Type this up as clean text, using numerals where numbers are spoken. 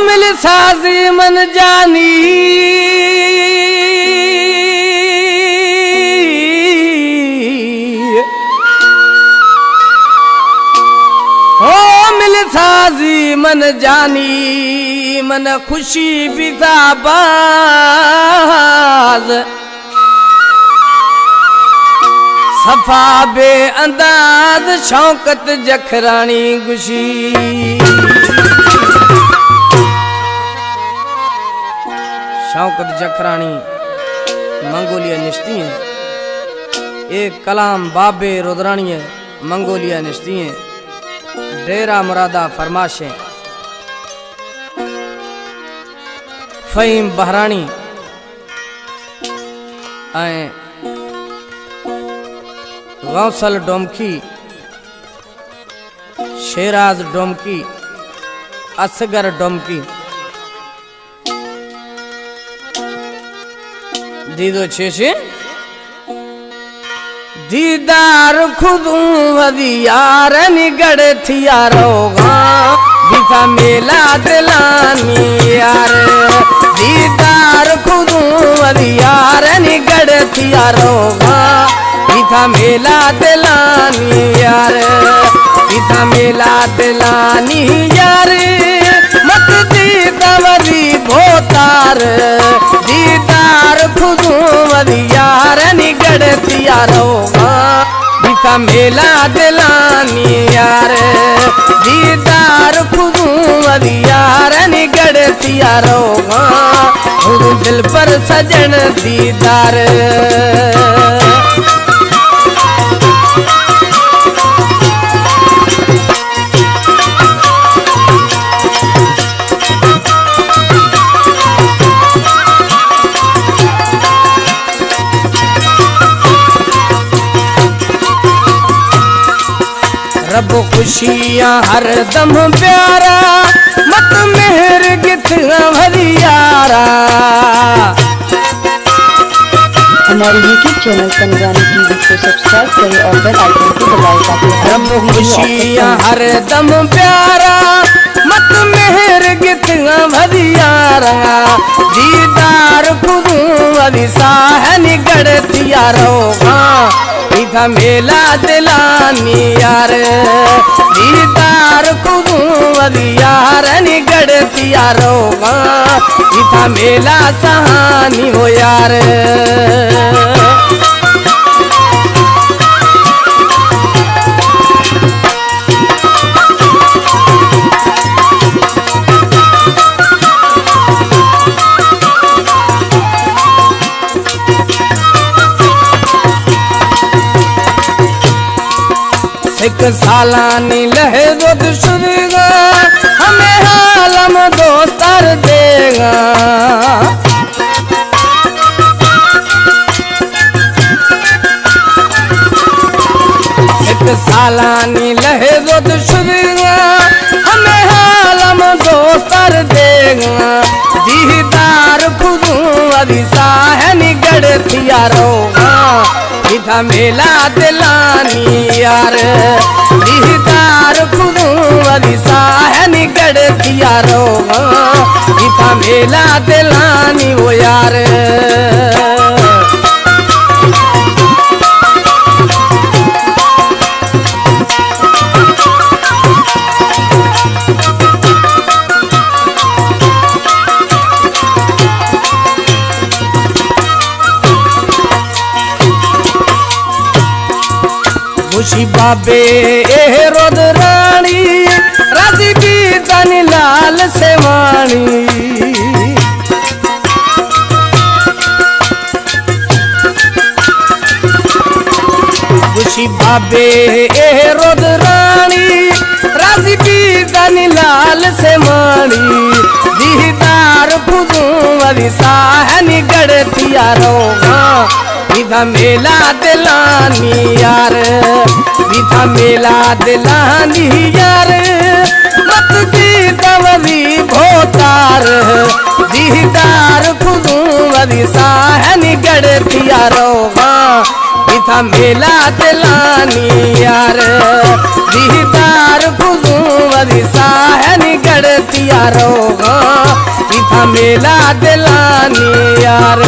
मिल साजी मन जानी हो मिल साजी मन जानी मन खुशी बिदाबाज सफा बे अंदाज शौकत जखरानी गुशी शौकत जखरानी मंगोलिया निश्ती है। एक कलाम बाबे रुद्रानी है मंगोलिया निश्ती है। डेरा मुरादा फरमाशें फहीम बहरानी गौसल डोमकी शेराज डोमकी असगर डोमकी दीदो छेशे दीदार खुदू वदियार निगड़ थियारोगा बिथा मेला दिलानी यार दीदार खुदू वदियार निगड़ थियारोगा बिथा मेला दिलानी यार बिथा मेला दिलानी यार मत दीदावरी भोतार दीदार खुदू वदियार निगड़ थियारोगा बिथा मेला दिलानी यार दीदार खुदू वदियार निगड़ थियारोगा दिल पर सजन दीदार रब खुशियां हर दम प्यारा मत मेहर कितना भरियारा। हमारे YouTube चैनल तनगानी टीवी को सब्सक्राइब करें और बेल आइकन को दबाएं ताकि रब खुशियां हर दम प्यारा मत मेहर कितना भरियारा दीदार खुदू अदिसा है निगड़ थियारोगा बिथा मेला दिलानी यार दीदार खुदू वदियार निगड़ थियारोगा बिथा मेला सहानी हो यार। एक सालानी लहे रोद शुरुगा हमें हालम दोस्तर देगा एक सालानी लहे रोद शुरुगा हमें हालम दोस्तर देगा दीदार खुदू अदिसा है निगड़ थियारोगा बिथा मेला दिलानी यार दीदार खुदू अदिसा है निगड़ थियारोगा बिथा मेला दिलानी वो यार। खुशी बाबे एह रोद रानी राजी की तन लाल से वाणी खुशी बाबे एह रोद रानी राजी की तन लाल से वाणी दीदार खुदू अदिसा है निगड़ थियारोगा बिथा मेला दिलानी यार बिथा मेला दिलानी यार मत दीदावरी भोतार दीदार खुदू अदिसा है निगड़ थियारोगा बिथा मेला दिलानी यार दीदार खुदू अदिसा है निगड़ थिया यारो हाँ इथा मेला दिलानी यार।